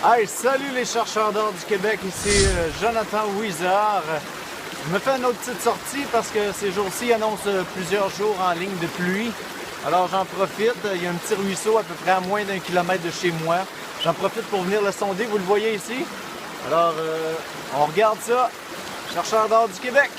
Hey, salut les chercheurs d'or du Québec, ici Jonathan Wizard. Je me fais une autre petite sortie parce que ces jours-ci annoncent plusieurs jours en ligne de pluie. Alors j'en profite, il y a un petit ruisseau à peu près à moins d'1 kilomètre de chez moi. J'en profite pour venir le sonder, vous le voyez ici. Alors on regarde ça, chercheurs d'or du Québec.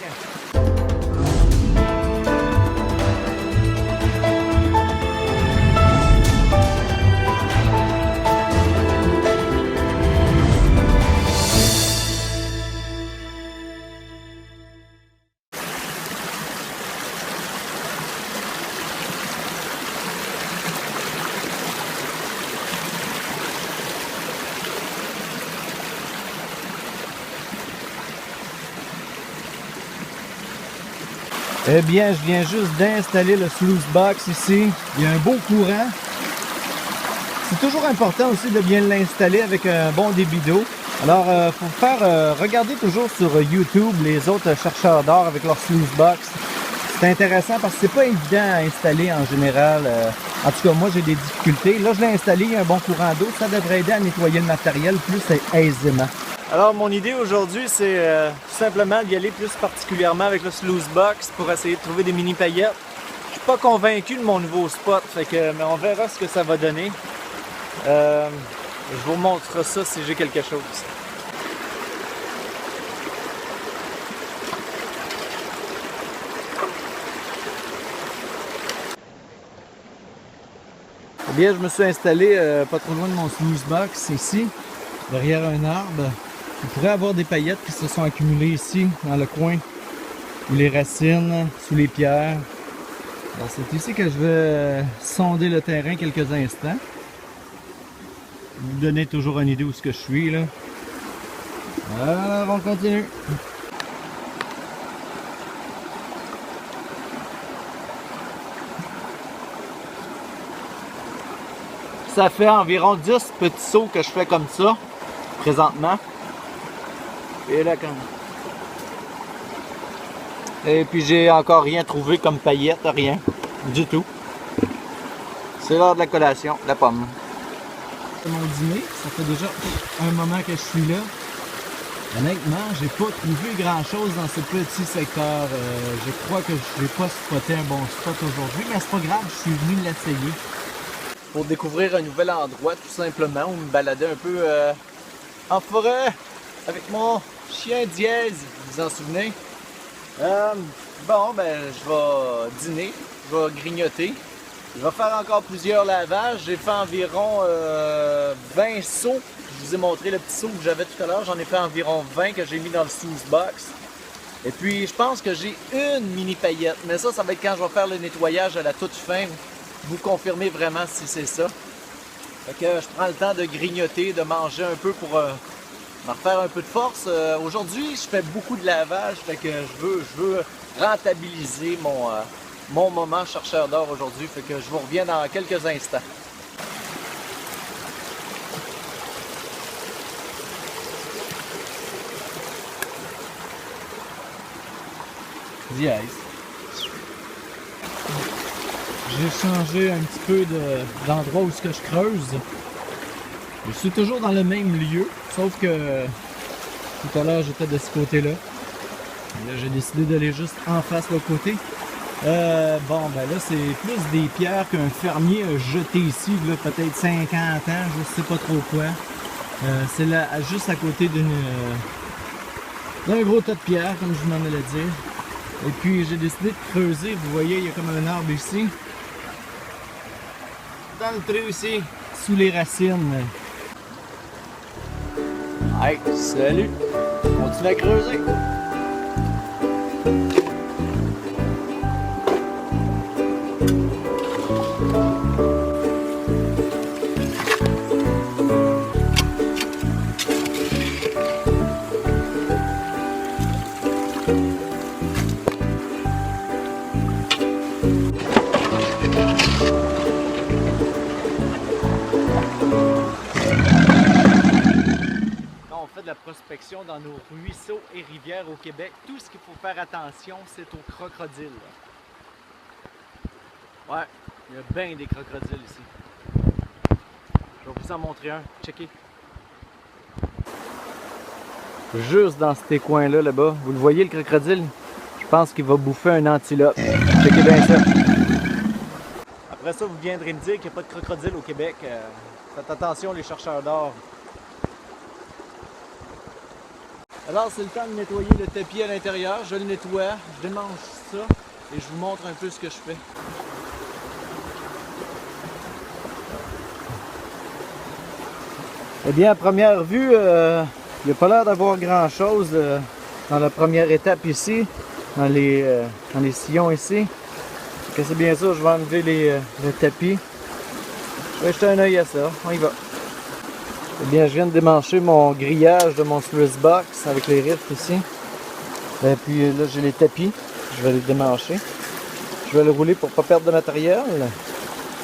Eh bien, je viens juste d'installer le sluice box ici. Il y a un beau courant. C'est toujours important aussi de bien l'installer avec un bon débit d'eau. Alors, regardez toujours sur YouTube les autres chercheurs d'or avec leur sluice box. C'est intéressant parce que c'est pas évident à installer en général. En tout cas, moi j'ai des difficultés. Là, je l'ai installé, il y a un bon courant d'eau. Ça devrait aider à nettoyer le matériel plus aisément. Alors, mon idée aujourd'hui, c'est tout simplement d'y aller plus particulièrement avec le sluice box pour essayer de trouver des mini paillettes. Je suis pas convaincu de mon nouveau spot, mais on verra ce que ça va donner. Je vous montre ça si j'ai quelque chose. Eh bien, je me suis installé pas trop loin de mon sluice box ici, derrière un arbre. Il pourrait y avoir des paillettes qui se sont accumulées ici, dans le coin, ou les racines, sous les pierres. Alors, c'est ici que je vais sonder le terrain quelques instants. Vous donner toujours une idée où ce que je suis là. Alors, on continue. Ça fait environ 10 petits sauts que je fais comme ça, présentement. Et là, et puis j'ai encore rien trouvé comme paillette, rien du tout. C'est l'heure de la collation, la pomme. C'est mon dîner, ça fait déjà un moment que je suis là. Honnêtement, j'ai pas trouvé grand chose dans ce petit secteur. Je crois que je n'ai pas spoté un bon spot aujourd'hui, mais c'est pas grave, je suis venu l'essayer. Pour découvrir un nouvel endroit tout simplement, où me balader un peu en forêt avec mon chien Dièse, vous vous en souvenez? Bon, ben je vais dîner, je vais grignoter. Je vais faire encore plusieurs lavages. J'ai fait environ 20 seaux. Je vous ai montré le petit seau que j'avais tout à l'heure. J'en ai fait environ 20 que j'ai mis dans le sluice box. Et puis je pense que j'ai une mini paillette. Mais ça va être quand je vais faire le nettoyage à la toute fin. Vous confirmez vraiment si c'est ça. Fait que je prends le temps de grignoter, de manger un peu pour m'en refaire un peu de force. Aujourd'hui, je fais beaucoup de lavage. Fait que je veux rentabiliser mon moment chercheur d'or aujourd'hui, fait que je vous reviens dans quelques instants. Yes. J'ai changé un petit peu d'endroit où je creuse. Je suis toujours dans le même lieu, sauf que tout à l'heure j'étais de ce côté-là. Là, j'ai décidé d'aller juste en face de l'autre côté. Bon, ben là, c'est plus des pierres qu'un fermier a jeté ici, là, peut-être 50 ans, je sais pas trop quoi. C'est là, juste à côté d'un gros tas de pierres, comme je m'en allais dire. Et puis, j'ai décidé de creuser. Vous voyez, il y a comme un arbre ici. Dans le trou ici, sous les racines. Hey, salut! Continue à creuser. La prospection dans nos ruisseaux et rivières au Québec, tout ce qu'il faut faire attention, c'est aux crocodiles. Ouais, il y a bien des crocodiles ici. Je vais vous en montrer un. Checkez. juste dans ces coins-là, là-bas. Vous le voyez, le crocodile? Je pense qu'il va bouffer un antilope. Checkez bien ça. Après ça, vous viendrez me dire qu'il n'y a pas de crocodile au Québec. Faites attention, les chercheurs d'or. Alors, c'est le temps de nettoyer le tapis à l'intérieur. Je le nettoie, je démange ça et je vous montre un peu ce que je fais. Eh bien, à première vue, il n'y a pas l'air d'avoir grand-chose dans la première étape ici, dans les sillons ici. C'est bien ça, je vais enlever le tapis. Je vais jeter un œil à ça, on y va. Eh bien, je viens de démancher mon grillage de mon sluice box avec les rifles ici. Et puis là, j'ai les tapis, je vais les démancher. Je vais le rouler pour ne pas perdre de matériel.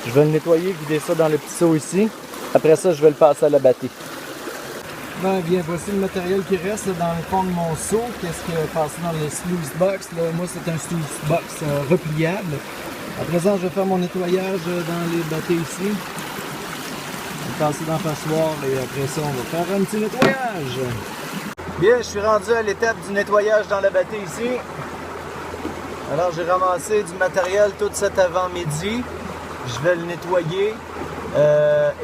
Je vais le nettoyer, vider ça dans le petit seau ici. Après ça, je vais le passer à la battue. Ben, bien, voici le matériel qui reste dans le fond de mon seau. Qu'est-ce qui est passé dans le sluice box? Là, moi, c'est un sluice box repliable. À présent, je vais faire mon nettoyage dans les battets ici. Je vais passer dans la passoire et après ça, on va faire un petit nettoyage. Bien, je suis rendu à l'étape du nettoyage dans la battue ici. Alors, j'ai ramassé du matériel tout cet avant-midi. Je vais le nettoyer.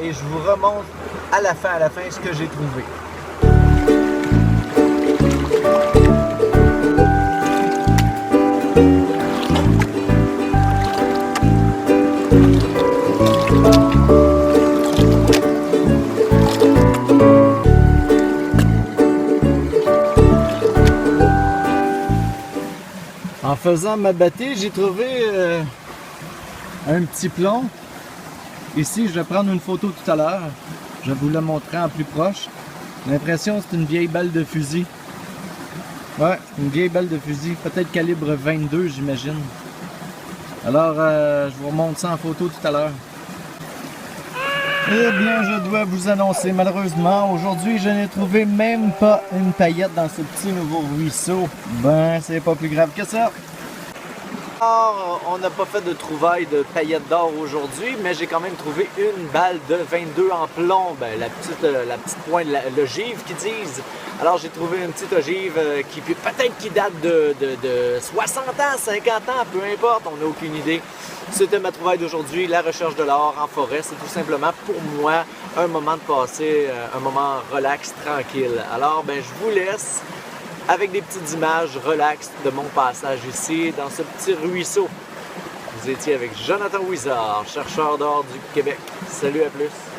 Et je vous remonte à la fin ce que j'ai trouvé. En faisant ma battue, j'ai trouvé un petit plomb. Ici, je vais prendre une photo tout à l'heure. Je vais vous la montrer en plus proche. J'ai l'impression que c'est une vieille balle de fusil. Ouais, une vieille balle de fusil. Peut-être calibre 22, j'imagine. Alors, je vous remonte ça en photo tout à l'heure. Eh bien, je dois vous annoncer, malheureusement, aujourd'hui, je n'ai trouvé même pas une paillette dans ce petit nouveau ruisseau. Ben, c'est pas plus grave que ça. Alors, on n'a pas fait de trouvailles de paillettes d'or aujourd'hui, mais j'ai quand même trouvé une balle de 22 en plomb, ben, la petite pointe, l'ogive qu'ils disent. Alors j'ai trouvé une petite ogive qui peut-être qui date de 60 ans, 50 ans, peu importe, on n'a aucune idée. C'était ma trouvaille d'aujourd'hui, la recherche de l'or en forêt. C'est tout simplement pour moi un moment de passer, un moment relax, tranquille. Alors ben, je vous laisse avec des petites images relax de mon passage ici, dans ce petit ruisseau. Vous étiez avec Jonathan Wizard, chercheur d'or du Québec. Salut, à plus!